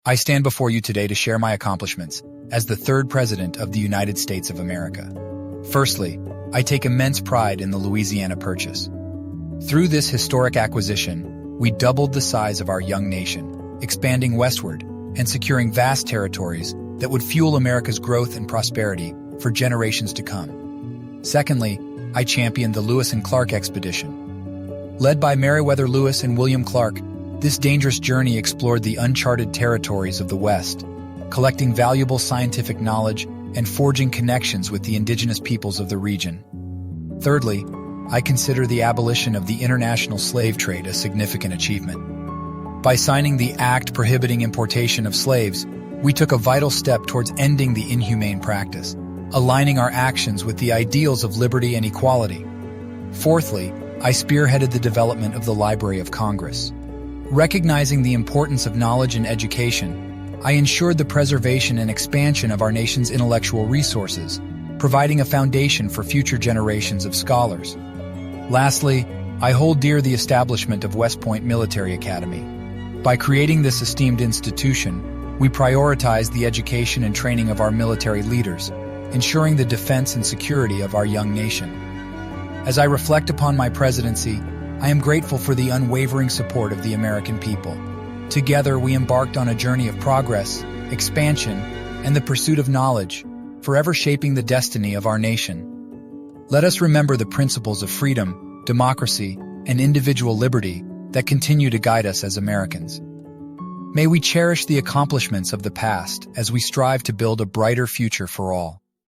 I stand before you today to share my accomplishments as the third President of the United States of America. Firstly, I take immense pride in the Louisiana Purchase. Through this historic acquisition, we doubled the size of our young nation, expanding westward and securing vast territories that would fuel America's growth and prosperity for generations to come. Secondly, I championed the Lewis and Clark expedition. Led by Meriwether Lewis and William Clark, this dangerous journey explored the uncharted territories of the West, collecting valuable scientific knowledge and forging connections with the indigenous peoples of the region. Thirdly, I consider the abolition of the international slave trade a significant achievement. By signing the Act Prohibiting Importation of Slaves, we took a vital step towards ending the inhumane practice, aligning our actions with the ideals of liberty and equality. Fourthly, I spearheaded the development of the Library of Congress. Recognizing the importance of knowledge and education, I ensured the preservation and expansion of our nation's intellectual resources, providing a foundation for future generations of scholars. Lastly, I hold dear the establishment of West Point Military Academy. By creating this esteemed institution, we prioritize the education and training of our military leaders, ensuring the defense and security of our young nation. As I reflect upon my presidency, I am grateful for the unwavering support of the American people. Together, we embarked on a journey of progress, expansion, and the pursuit of knowledge, forever shaping the destiny of our nation. Let us remember the principles of freedom, democracy, and individual liberty that continue to guide us as Americans. May we cherish the accomplishments of the past as we strive to build a brighter future for all.